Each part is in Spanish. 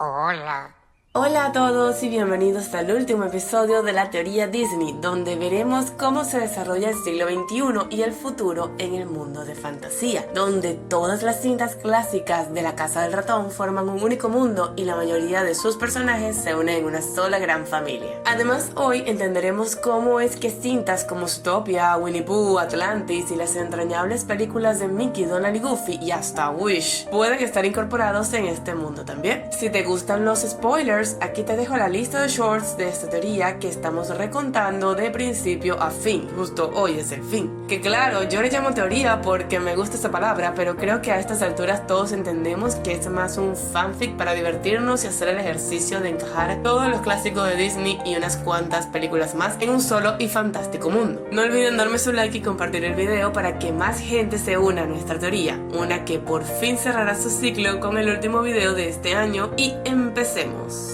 Hola. Hola a todos y bienvenidos al último episodio de la teoría Disney, donde veremos cómo se desarrolla el siglo XXI y el futuro en el mundo de fantasía, donde todas las cintas clásicas de la Casa del Ratón forman un único mundo y la mayoría de sus personajes se unen en una sola gran familia. Además, hoy entenderemos cómo es que cintas como Zootopia, Winnie Pooh, Atlantis y las entrañables películas de Mickey, Donald y Goofy y hasta Wish pueden estar incorporados en este mundo también. Si te gustan los spoilers, aquí te dejo la lista de shorts de esta teoría que estamos recontando de principio a fin. Justo hoy es el fin. Que claro, yo le llamo teoría porque me gusta esa palabra, pero creo que a estas alturas todos entendemos que es más un fanfic para divertirnos y hacer el ejercicio de encajar todos los clásicos de Disney y unas cuantas películas más en un solo y fantástico mundo. No olviden darme su like y compartir el video para que más gente se una a nuestra teoría, una que por fin cerrará su ciclo con el último video de este año y empecemos.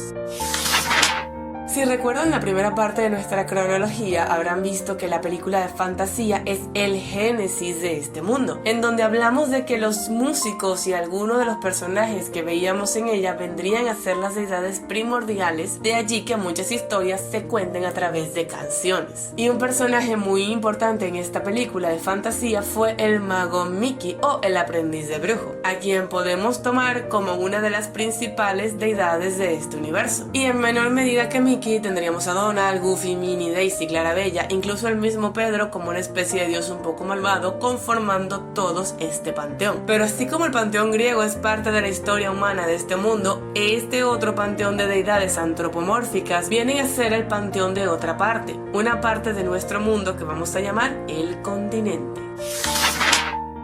Si recuerdan la primera parte de nuestra cronología, habrán visto que la película de fantasía es el génesis de este mundo, en donde hablamos de que los músicos y algunos de los personajes que veíamos en ella vendrían a ser las deidades primordiales, de allí que muchas historias se cuenten a través de canciones. Y un personaje muy importante en esta película de fantasía fue el mago Mickey o el aprendiz de brujo, a quien podemos tomar como una de las principales deidades de este universo. Y en menor medida que Mickey, tendríamos a Donald, Goofy, Minnie, Daisy, Clarabella, incluso el mismo Pedro como una especie de dios un poco malvado, conformando todos este panteón. Pero así como el panteón griego es parte de la historia humana de este mundo, este otro panteón de deidades antropomórficas viene a ser el panteón de otra parte, una parte de nuestro mundo que vamos a llamar el continente.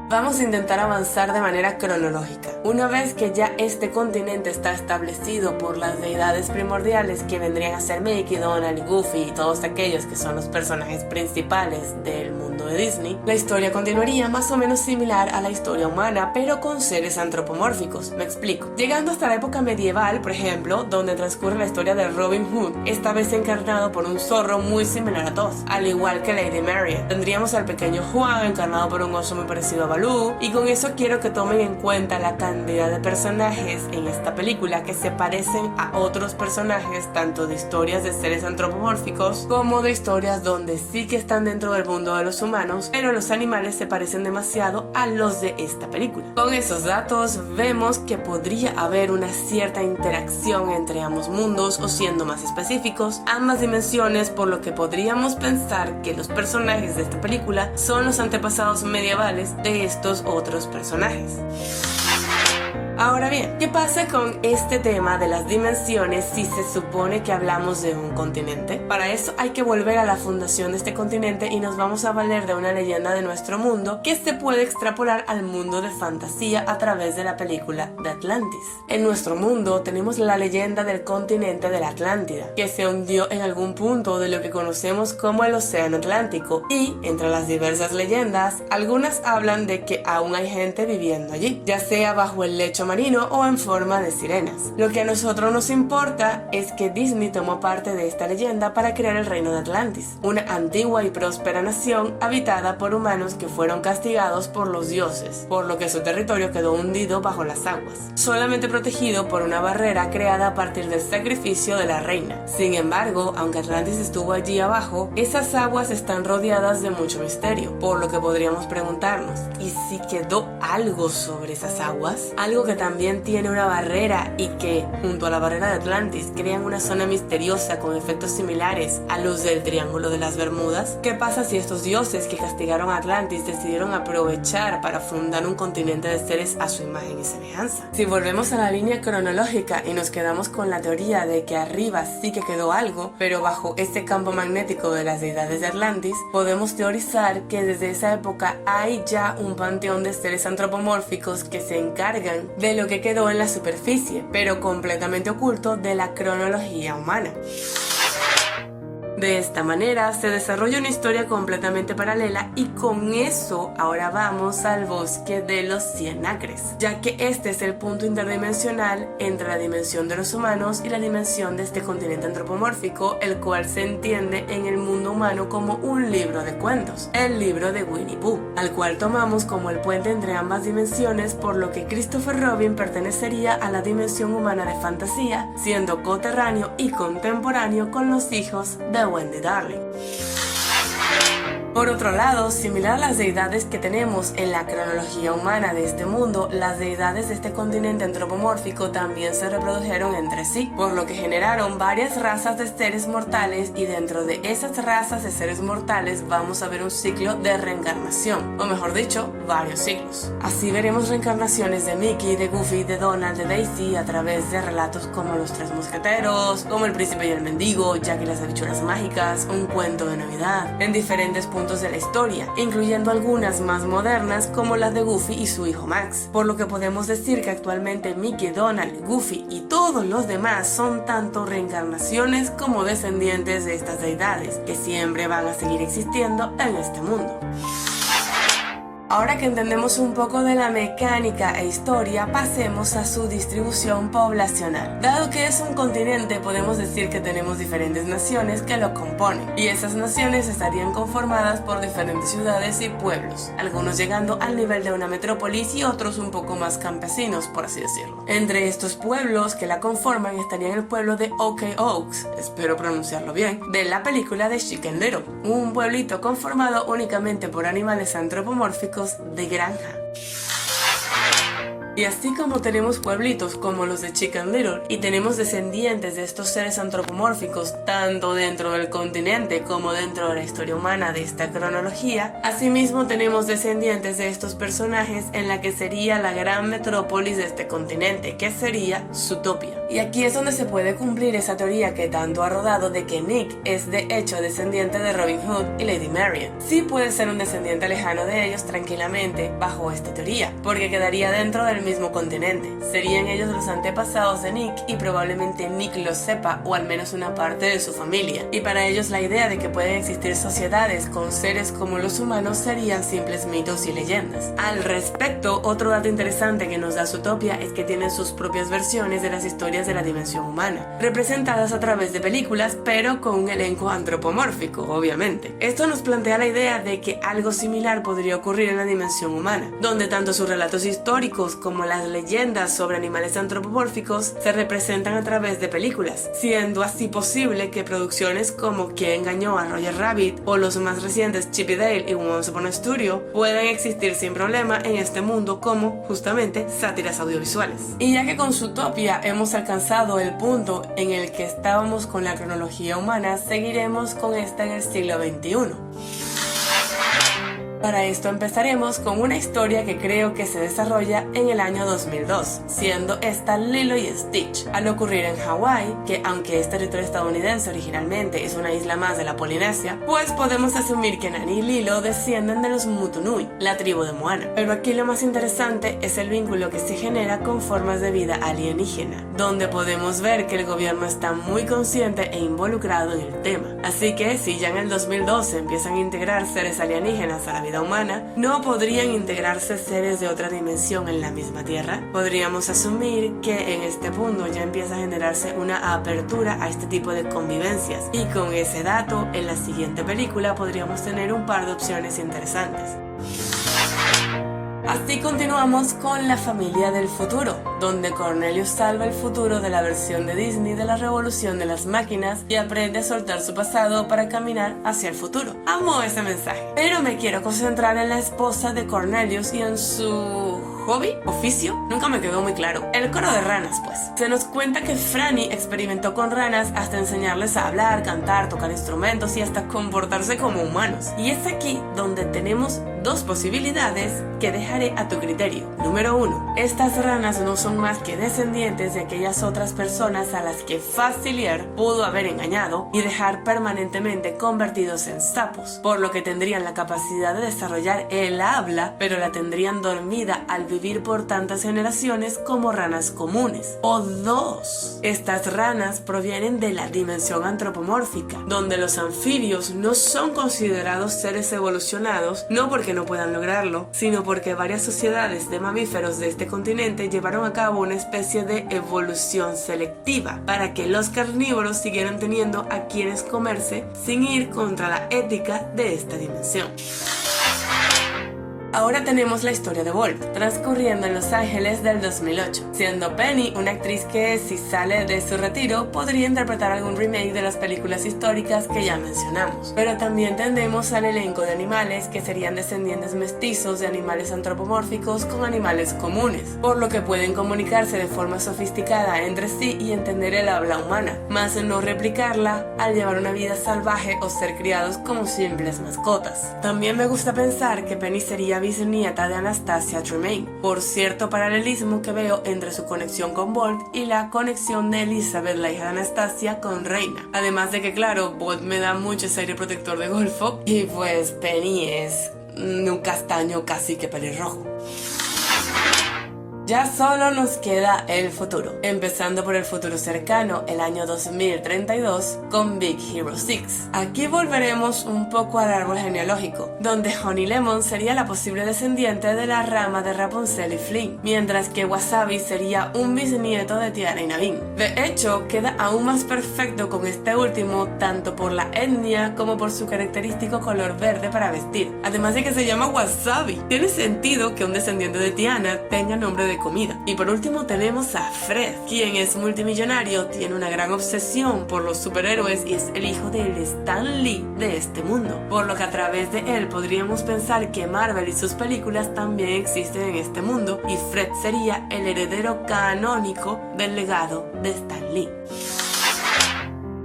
Vamos a intentar avanzar de manera cronológica. Una vez que ya este continente está establecido por las deidades primordiales que vendrían a ser Mickey, Donald y Goofy y todos aquellos que son los personajes principales del mundo de Disney, la historia continuaría más o menos similar a la historia humana, pero con seres antropomórficos. Me explico. Llegando hasta la época medieval, por ejemplo, donde transcurre la historia de Robin Hood, esta vez encarnado por un zorro muy similar a Toz, al igual que Lady Marian. Tendríamos al pequeño Juan, encarnado por un oso muy parecido a Baloo. Y con eso quiero que tomen en cuenta la cantidad de personajes en esta película que se parecen a otros personajes, tanto de historias de seres antropomórficos como de historias donde sí que están dentro del mundo de los humanos, pero los animales se parecen demasiado a los de esta película. Con esos datos vemos que podría haber una cierta interacción entre ambos mundos, o siendo más específicos, ambas dimensiones, por lo que podríamos pensar que los personajes de esta película son los antepasados medievales de estos otros personajes. Ahora bien, ¿qué pasa con este tema de las dimensiones si se supone que hablamos de un continente? Para eso hay que volver a la fundación de este continente y nos vamos a valer de una leyenda de nuestro mundo que se puede extrapolar al mundo de fantasía a través de la película de Atlantis. En nuestro mundo tenemos la leyenda del continente de la Atlántida, que se hundió en algún punto de lo que conocemos como el Océano Atlántico, y entre las diversas leyendas, algunas hablan de que aún hay gente viviendo allí, ya sea bajo el lecho marino o en forma de sirenas. Lo que a nosotros nos importa es que Disney tomó parte de esta leyenda para crear el reino de Atlantis, una antigua y próspera nación habitada por humanos que fueron castigados por los dioses, por lo que su territorio quedó hundido bajo las aguas, solamente protegido por una barrera creada a partir del sacrificio de la reina. Sin embargo, aunque Atlantis estuvo allí abajo, esas aguas están rodeadas de mucho misterio, por lo que podríamos preguntarnos, ¿y si quedó algo sobre esas aguas? Algo que también tiene una barrera y que, junto a la barrera de Atlantis, crean una zona misteriosa con efectos similares a los del Triángulo de las Bermudas. ¿Qué pasa si estos dioses que castigaron a Atlantis decidieron aprovechar para fundar un continente de seres a su imagen y semejanza? Si volvemos a la línea cronológica y nos quedamos con la teoría de que arriba sí que quedó algo, pero bajo este campo magnético de las deidades de Atlantis, podemos teorizar que desde esa época hay ya un panteón de seres antropomórficos que se encargan de lo que quedó en la superficie, pero completamente oculto de la cronología humana. De esta manera se desarrolla una historia completamente paralela y con eso ahora vamos al bosque de los 100 acres, ya que este es el punto interdimensional entre la dimensión de los humanos y la dimensión de este continente antropomórfico, el cual se entiende en el mundo humano como un libro de cuentos, el libro de Winnie Pooh, al cual tomamos como el puente entre ambas dimensiones, por lo que Christopher Robin pertenecería a la dimensión humana de fantasía, siendo coterráneo y contemporáneo con los hijos de Wendy Darling. Por otro lado, similar a las deidades que tenemos en la cronología humana de este mundo, las deidades de este continente antropomórfico también se reprodujeron entre sí, por lo que generaron varias razas de seres mortales, y dentro de esas razas de seres mortales vamos a ver un ciclo de reencarnación, o mejor dicho, varios ciclos. Así veremos reencarnaciones de Mickey, de Goofy, de Donald, de Daisy a través de relatos como Los Tres Mosqueteros, como El Príncipe y el Mendigo, Jack y las Habichuelas Mágicas, Un Cuento de Navidad, en diferentes puntos de la historia, incluyendo algunas más modernas como las de Goofy y su hijo Max, por lo que podemos decir que actualmente Mickey, Donald, Goofy y todos los demás son tanto reencarnaciones como descendientes de estas deidades, que siempre van a seguir existiendo en este mundo. Ahora que entendemos un poco de la mecánica e historia, pasemos a su distribución poblacional. Dado que es un continente, podemos decir que tenemos diferentes naciones que lo componen, y esas naciones estarían conformadas por diferentes ciudades y pueblos, algunos llegando al nivel de una metrópolis y otros un poco más campesinos, por así decirlo. Entre estos pueblos que la conforman estaría el pueblo de OK Oaks, espero pronunciarlo bien, de la película de Chicken Little, un pueblito conformado únicamente por animales antropomórficos de granja. Y así como tenemos pueblitos como los de Chicken Little y tenemos descendientes de estos seres antropomórficos tanto dentro del continente como dentro de la historia humana de esta cronología, asimismo tenemos descendientes de estos personajes en la que sería la gran metrópolis de este continente, que sería Zootopia. Y aquí es donde se puede cumplir esa teoría que tanto ha rodado de que Nick es de hecho descendiente de Robin Hood y Lady Marian. Sí puede ser un descendiente lejano de ellos tranquilamente bajo esta teoría, porque quedaría dentro del mismo continente. Serían ellos los antepasados de Nick y probablemente Nick lo sepa, o al menos una parte de su familia. Y para ellos la idea de que pueden existir sociedades con seres como los humanos serían simples mitos y leyendas. Al respecto, otro dato interesante que nos da Zootopia es que tienen sus propias versiones de las historias de la dimensión humana, representadas a través de películas, pero con un elenco antropomórfico, obviamente. Esto nos plantea la idea de que algo similar podría ocurrir en la dimensión humana, donde tanto sus relatos históricos como las leyendas sobre animales antropomórficos se representan a través de películas, siendo así posible que producciones como ¿Quién engañó a Roger Rabbit? O los más recientes Chip y Dale y Once Upon a Studio puedan existir sin problema en este mundo como justamente sátiras audiovisuales. Y ya que con Zootopia hemos alcanzado el punto en el que estábamos con la cronología humana, seguiremos con esta en el siglo XXI. Para esto empezaremos con una historia que creo que se desarrolla en el año 2002, siendo esta Lilo y Stitch. Al ocurrir en Hawái, que aunque es territorio estadounidense originalmente es una isla más de la Polinesia, pues podemos asumir que Nani y Lilo descienden de los Mutunui, la tribu de Moana. Pero aquí lo más interesante es el vínculo que se genera con formas de vida alienígena, donde podemos ver que el gobierno está muy consciente e involucrado en el tema. Así que si ya en el 2012 empiezan a integrar seres alienígenas a la vida humana, ¿no podrían integrarse seres de otra dimensión en la misma Tierra? Podríamos asumir que en este punto ya empieza a generarse una apertura a este tipo de convivencias, y con ese dato, en la siguiente película podríamos tener un par de opciones interesantes. Así continuamos con La familia del futuro, donde Cornelius salva el futuro de la versión de Disney de la revolución de las máquinas y aprende a soltar su pasado para caminar hacia el futuro. Amo ese mensaje, pero me quiero concentrar en la esposa de Cornelius y en su hobby, oficio, nunca me quedó muy claro. El coro de ranas, pues. Se nos cuenta que Franny experimentó con ranas hasta enseñarles a hablar, cantar, tocar instrumentos y hasta comportarse como humanos. Y es aquí donde tenemos dos posibilidades que dejaré a tu criterio. Número 1. Estas ranas no son más que descendientes de aquellas otras personas a las que Facilier pudo haber engañado y dejar permanentemente convertidos en sapos, por lo que tendrían la capacidad de desarrollar el habla, pero la tendrían dormida al vivir por tantas generaciones como ranas comunes. O 2. Estas ranas provienen de la dimensión antropomórfica, donde los anfibios no son considerados seres evolucionados, no porque no puedan lograrlo, sino porque varias sociedades de mamíferos de este continente llevaron a cabo una especie de evolución selectiva para que los carnívoros siguieran teniendo a quienes comerse sin ir contra la ética de esta dimensión. Ahora tenemos la historia de Wolf, transcurriendo en Los Ángeles del 2008, siendo Penny una actriz que, si sale de su retiro, podría interpretar algún remake de las películas históricas que ya mencionamos. Pero también tendremos al elenco de animales que serían descendientes mestizos de animales antropomórficos con animales comunes, por lo que pueden comunicarse de forma sofisticada entre sí y entender el habla humana, más no replicarla al llevar una vida salvaje o ser criados como simples mascotas. También me gusta pensar que Penny sería bisnieta de Anastasia Tremaine, por cierto paralelismo que veo entre su conexión con Bolt y la conexión de Elizabeth, la hija de Anastasia, con Reina. Además de que, claro, Bolt me da mucho ese aire protector de golfo y pues Penny es un castaño casi que pelirrojo. Ya solo nos queda el futuro, empezando por el futuro cercano, el año 2032, con Big Hero 6. Aquí volveremos un poco al árbol genealógico, donde Honey Lemon sería la posible descendiente de la rama de Rapunzel y Flynn, mientras que Wasabi sería un bisnieto de Tiana y Naveen. De hecho, queda aún más perfecto con este último, tanto por la etnia como por su característico color verde para vestir, además de que se llama Wasabi. Tiene sentido que un descendiente de Tiana tenga nombre de comida. Y por último tenemos a Fred, quien es multimillonario, tiene una gran obsesión por los superhéroes y es el hijo del Stan Lee de este mundo, por lo que a través de él podríamos pensar que Marvel y sus películas también existen en este mundo y Fred sería el heredero canónico del legado de Stan Lee.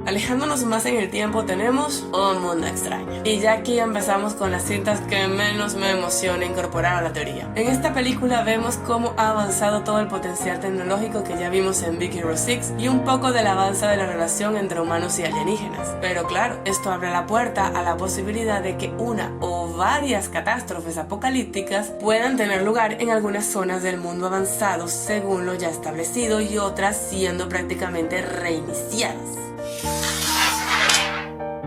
Alejándonos más en el tiempo tenemos Un Mundo Extraño. Y ya aquí empezamos con las cintas que menos me emociona incorporar a la teoría. En esta película vemos cómo ha avanzado todo el potencial tecnológico que ya vimos en Big Hero 6 y un poco del avance de la relación entre humanos y alienígenas. Pero claro, esto abre la puerta a la posibilidad de que una o varias catástrofes apocalípticas puedan tener lugar en algunas zonas del mundo avanzado según lo ya establecido y otras siendo prácticamente reiniciadas.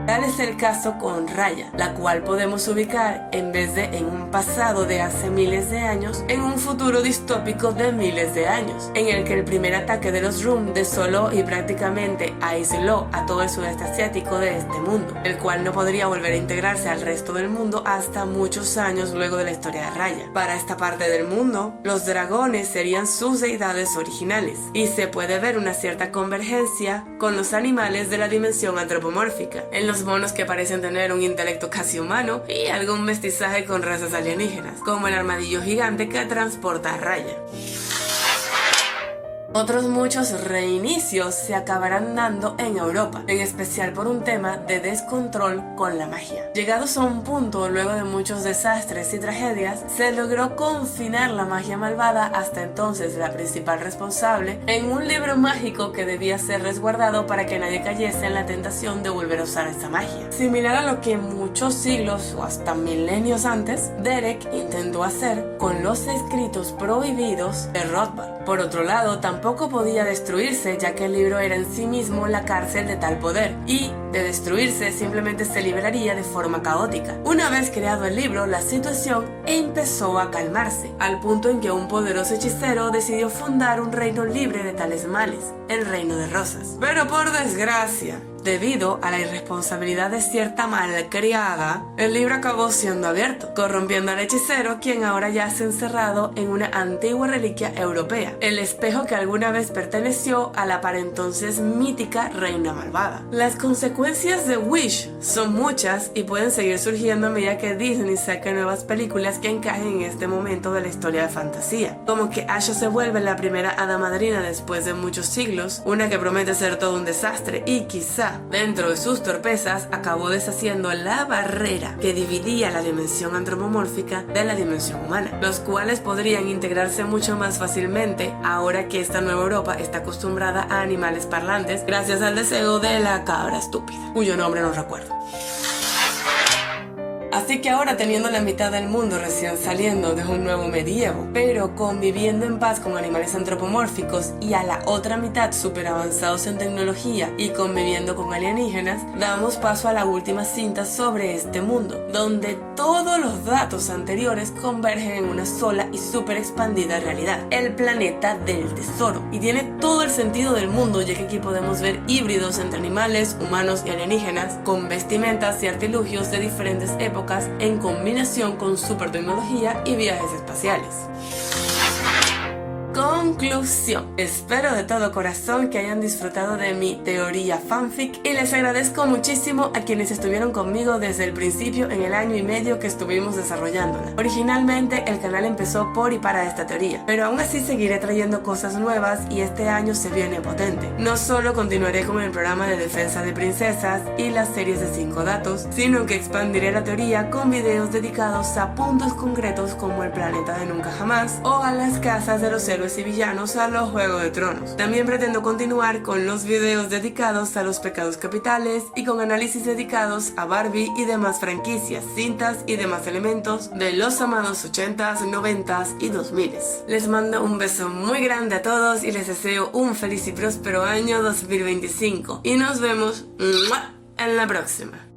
Tal es el caso con Raya, la cual podemos ubicar en vez de en un pasado de hace miles de años, en un futuro distópico de miles de años, en el que el primer ataque de los Rum desoló y prácticamente aisló a todo el sudeste asiático de este mundo, el cual no podría volver a integrarse al resto del mundo hasta muchos años luego de la historia de Raya. Para esta parte del mundo, los dragones serían sus deidades originales, y se puede ver una cierta convergencia con los animales de la dimensión antropomórfica, en los monos que parecen tener un intelecto casi humano y algún mestizaje con razas alienígenas, como el armadillo gigante que transporta a Raya. Otros muchos reinicios se acabarán dando en Europa, en especial por un tema de descontrol con la magia. Llegados a un punto, luego de muchos desastres y tragedias, se logró confinar la magia malvada, hasta entonces la principal responsable, en un libro mágico que debía ser resguardado para que nadie cayese en la tentación de volver a usar esa magia. Similar a lo que muchos siglos o hasta milenios antes, Derek intentó hacer con los escritos prohibidos de Rothbard. Por otro lado, tampoco podía destruirse, ya que el libro era en sí mismo la cárcel de tal poder, y de destruirse simplemente se liberaría de forma caótica. Una vez creado el libro, la situación empezó a calmarse, al punto en que un poderoso hechicero decidió fundar un reino libre de tales males, el Reino de Rosas. Pero por desgracia, debido a la irresponsabilidad de cierta malcriada, el libro acabó siendo abierto, corrompiendo al hechicero, quien ahora yace encerrado en una antigua reliquia europea, el espejo que alguna vez perteneció a la para entonces mítica reina malvada. Las consecuencias de Wish son muchas y pueden seguir surgiendo a medida que Disney saque nuevas películas que encajen en este momento de la historia de fantasía, como que Asha se vuelve la primera hada madrina después de muchos siglos, una que promete ser todo un desastre y quizá Dentro de sus torpezas, acabó deshaciendo la barrera que dividía la dimensión antropomórfica de la dimensión humana, los cuales podrían integrarse mucho más fácilmente ahora que esta nueva Europa está acostumbrada a animales parlantes gracias al deseo de la cabra estúpida, cuyo nombre no recuerdo. Así que ahora, teniendo la mitad del mundo recién saliendo de un nuevo medievo, pero conviviendo en paz con animales antropomórficos, y a la otra mitad súper avanzados en tecnología y conviviendo con alienígenas, damos paso a la última cinta sobre este mundo, donde todos los datos anteriores convergen en una sola y súper expandida realidad, el planeta del tesoro. Y tiene todo el sentido del mundo, ya que aquí podemos ver híbridos entre animales, humanos y alienígenas, con vestimentas y artilugios de diferentes épocas en combinación con super tecnología y viajes espaciales. Conclusión: espero de todo corazón que hayan disfrutado de mi teoría fanfic y les agradezco muchísimo a quienes estuvieron conmigo desde el principio en el año y medio que estuvimos desarrollándola. Originalmente el canal empezó por y para esta teoría, pero aún así seguiré trayendo cosas nuevas y este año se viene potente. No solo continuaré con el programa de defensa de princesas y las series de 5 datos, sino que expandiré la teoría con videos dedicados a puntos concretos como el planeta de nunca jamás o a las casas de los héroes y villanos a los Juegos de Tronos. También pretendo continuar con los videos dedicados a los pecados capitales y con análisis dedicados a Barbie y demás franquicias, cintas y demás elementos de los amados 80s, 90s y 2000s. Les mando un beso muy grande a todos y les deseo un feliz y próspero año 2025 y nos vemos en la próxima.